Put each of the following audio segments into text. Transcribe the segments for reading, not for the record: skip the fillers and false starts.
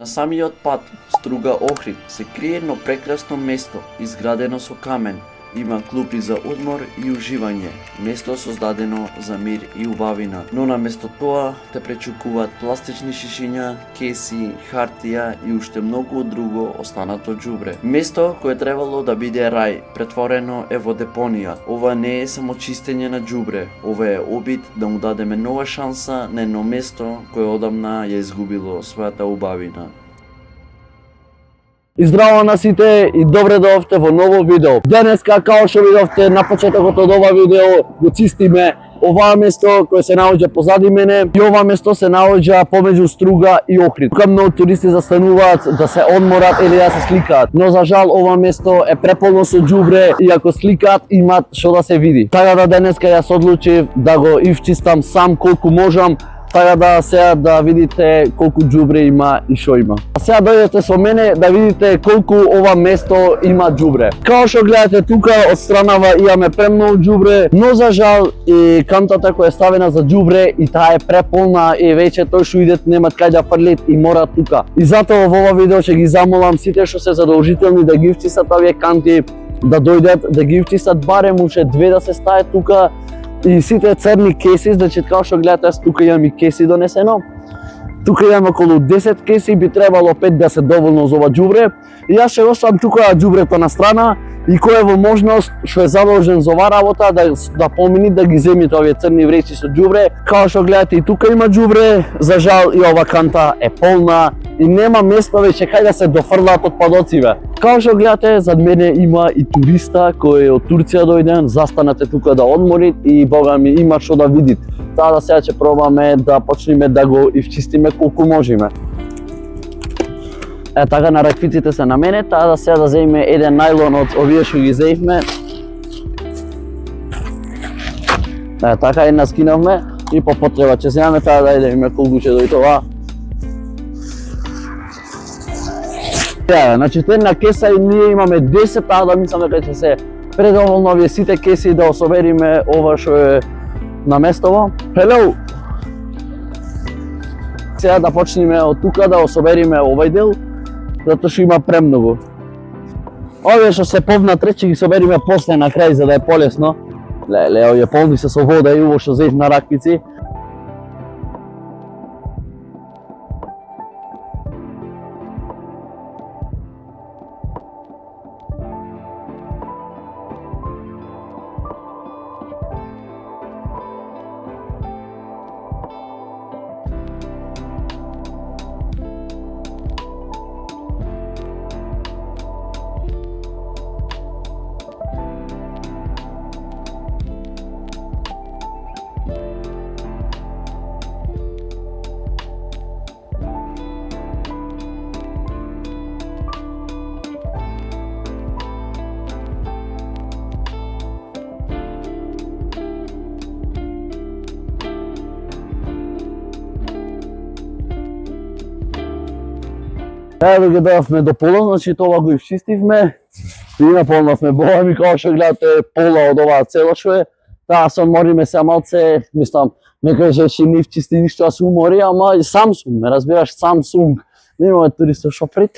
На самиот пат Струга Охрид се крие едно прекрасно место, изградено со камен. Има клупи за одмор и уживање, место создадено за мир и убавина. Но наместо тоа те пречукуваат пластични шишиња, кеси, хартија и уште многу друго останато џубре. Место кое требало да биде рај, претворено е во депонија. Ова не е само чистење на џубре, ова е обид да му дадеме нова шанса на едно место кое одамна ја изгубило својата убавина. И здраво на сите и добре дојдовте во ново видео. Денеска, као што видовте на почетокот од ова видео, го чистиме оваа место кое се наоѓа позади мене и ова место се наоѓа помеѓу Струга и Охрид. Тука многу туристи застануваат да се одморат или да се сликаат, но за жал ова место е преполно со џубре и ако сликаат имат што да се види. Така да денеска јас одлучив да го ивчистам сам колку можам, така да сега да видите колку џубре има и што има. А сега дојдете со мене да видите колку ова место има џубре. Као што гледате тука од странава имаме премногу џубре, но за жал и кантата која е ставена за џубре и таа е преполна и веќе тој што идет немат кај да фрлит и мора тука. И затоа во ова видео ќе ги замолам сите што се задолжителни да ги ивчистат овие канти, да дојдат да ги ивчистат барем уште две да се стават тука. И сите црни кеси, значи као што гледате, јас тука имам и кеси донесено. Тука имам околу 10 кеси, би требало 5 да се доволно за ова џубре. И јас ќе оставам тука џубрето на страна и кој е во можност што е задолжен за оваа работа да помини да ги земите овие црни вречи со џубре. Као што гледате и тука има џубре, за жал и ова канта е полна и нема место веќе кај да се дофрлаат отпадоциве. Као што гледате, зад мене има и туриста кој е од Турција дојден, застанате тука да одморит и бога ми има што да видит. Таа да сега ќе пробаме да почнеме да го ивчистиме колку можеме. Е така на раквиците се на мене, таа да сега да земеме еден најлон од овие што ги земивме. Е така една скинавме и по потреба ќе земеме таа да видиме колку ќе дојде ова. Значи една кеса и ние имаме 10, таа да мислам дека ќе се предоволно овие сите кеси да особериме ова што е на местово. Hello! Сега да почнеме од тука да особериме овој дел, затоа што има премногу. Овие што се повнатре ќе ги собериме после на крај за да е полесно. Леле, овие полни се со вода и уво што зеев на раквици. Еве ги дојавме до пола, значи тоа го ивчистивме и наполнавме боја ми, као што гледате пола од оваа цела што е. Таа се одмориме се малце, мислам, не кажеш и не ивчисти ништо, а се умори, ама и Samsung, ме разбираш, Samsung. Немаме туристи што пред.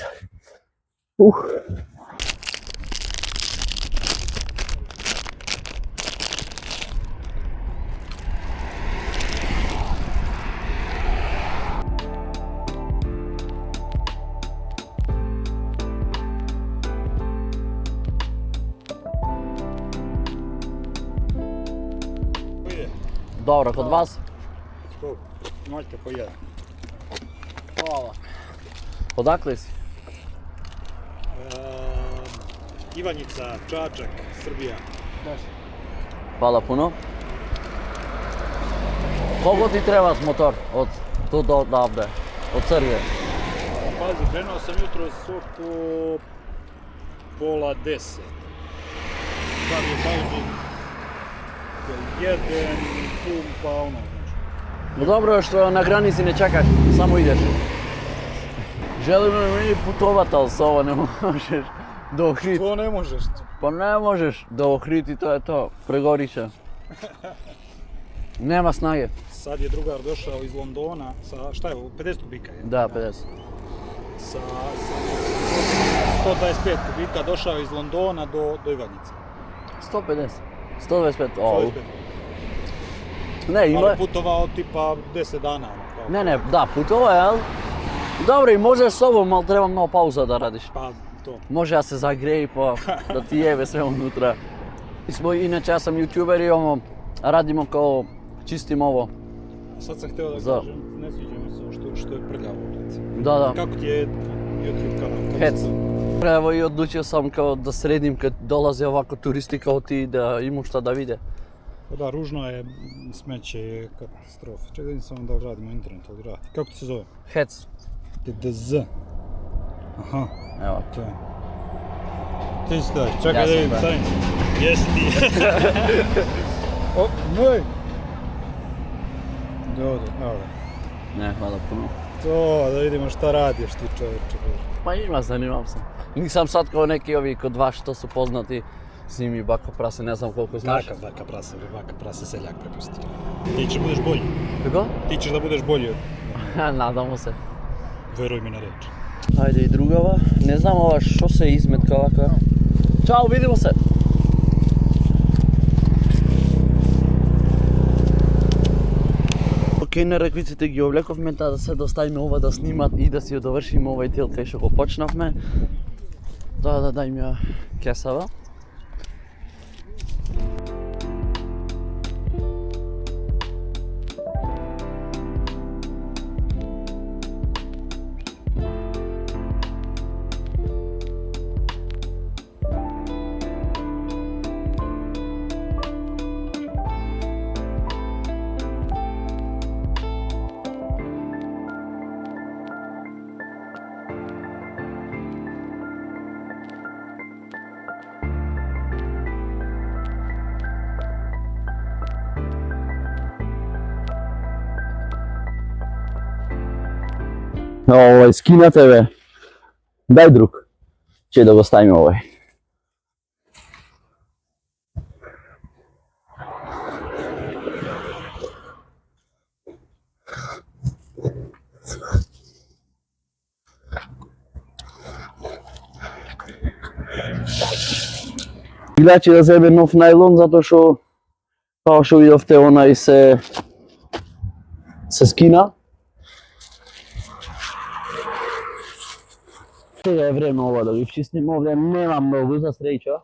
Добро, код вас? Стоп, нольте по jedan. Хвала. Одакле си? Ивањица, Čačak, Srbија. Хвала пуно. Колко ти треба мотор од тут до овде, од Србија? Pazi, krenuo sam jutros oko pola 10. Sad je pauzi jedan pun, pa ono, znači. Но добро е што на граници не чакаш, само идеш. Желим да мени путовател со ова, не можеш до Охрид. To ne možeš. Па не можеш до Охрид и тоа е тоа, прегорише. Нема снаге. Sad je drugar došao iz Londona sa, šta je ovo, 50 kubika je? Да, 50. sa 125 kubika došao iz Londona do Ivanjice. 150, 125, o. 125. Ne, ima... Ali putovao tipa 10 dana. Ono, kao. Ne, da, putovao je, ali... Dobro, i možeš s sobom, ali treba malo pauza da radiš. Pa to. Može da se zagreji pa da ti jebe sve unutra. Inače ja sam youtuber i radimo kao čistim ovo. Sad sam htio da Za. kažem, ne sviđa mi se što je prljavo. Da. Kako ti je YouTube kanal? Hec. Evo i odlučio sam kao da sredim kad dolaze ovako turisti kao ti da imaju šta da vide. Da, ružno je, smeće je katastrofa. Čekaj da sam da radimo internet, ali radi. Kako ti se zove? Hec. DDZ. Aha, Evo. to je. Ti si daj, čekaj Ja da sam, vidim, da. stani. Jesi ti. O, moj! Dobro, evo ga. Ne, hvala puno. To, da vidimo šta radiš ti čovječe. Pa ima, zanimam se. Nisam sad kao neki ovi kod vas što su poznati s njimi baka prase, ne znam koliko znaš. Kakav baka prase seljak prepusti. Ti ćeš budeš bolji. Kako? Ti ćeš da budeš bolji od... Nadamo se. Veruj mi na reč. Ajde i drugava, ne znam ova što se izmetka ovakva. Ćao, vidimo se! Окей, на реквиците ги облековме, да се доставиме ова да снимат и да си ја довршиме овај дел кај што го почнавме. Да дајме ја кесава. Скинате бе. Дај друг. Че да го ставиме овој. Илаче да земе нов најлон затоа што као што видовте онај се скина. Сега е време ова да ги вчистим, овде нема многу за среќа.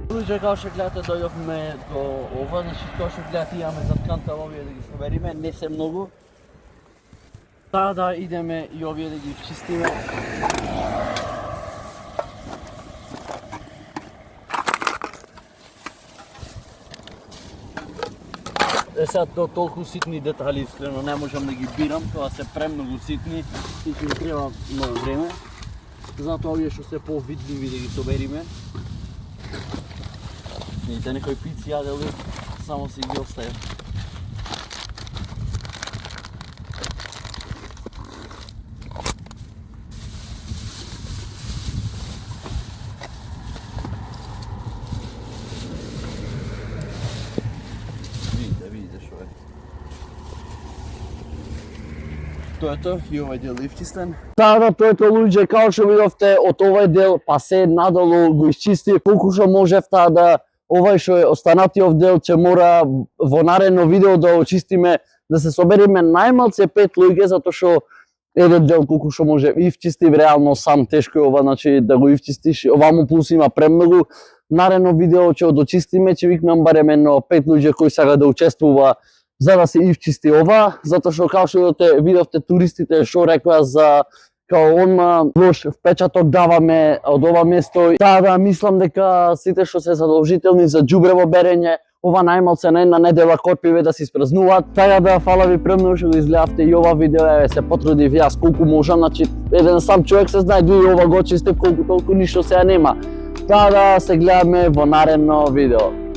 Луѓе, као што гледате, дојдовме до ова, значи као што гледате имаме зад канта овие да ги собериме, не се многу. Да идеме и овие да ги чистиме. Сега толку ситни детали, искрено не можам да ги бирам, тоа се премногу ситни и ќе ми треба многу време. Затоа овие што се повидливи да ги собериме. Видите, некои пици јадели, само си ги остави. Видите шо е. Тоа е тоа, и овој дел е вчистен. Да, тоа е тоа луѓе, као што видовте, од овој дел па се надолу го изчисти, колку што можев да овај што е останатиот дел ќе мора во наредно видео да очистиме, да се собериме најмалце 5 луѓе, затоа што еден дел колку што може и вчистив реално сам тешко е ова, значи да го ивчистиш, оваму плюс има премногу. Наредно видео ќе одочистиме, ќе викнам барем едно 5 луѓе кои сака да учествува за да се ивчисти ова, затоа што као што видовте туристите што рекоа за као онма лош впечаток даваме од ова место. Да, мислам дека сите што се задолжителни за џубрево берење, ова најмалце на една недела корпиве да се испразнуваат. Така да фала ви премногу што го изгледавте и ова видео, еве се потрудив јас колку можам, значи еден сам човек се знае, дуи ова го чистив колку толку ништо сега нема. Така да се гледаме во наредно видео.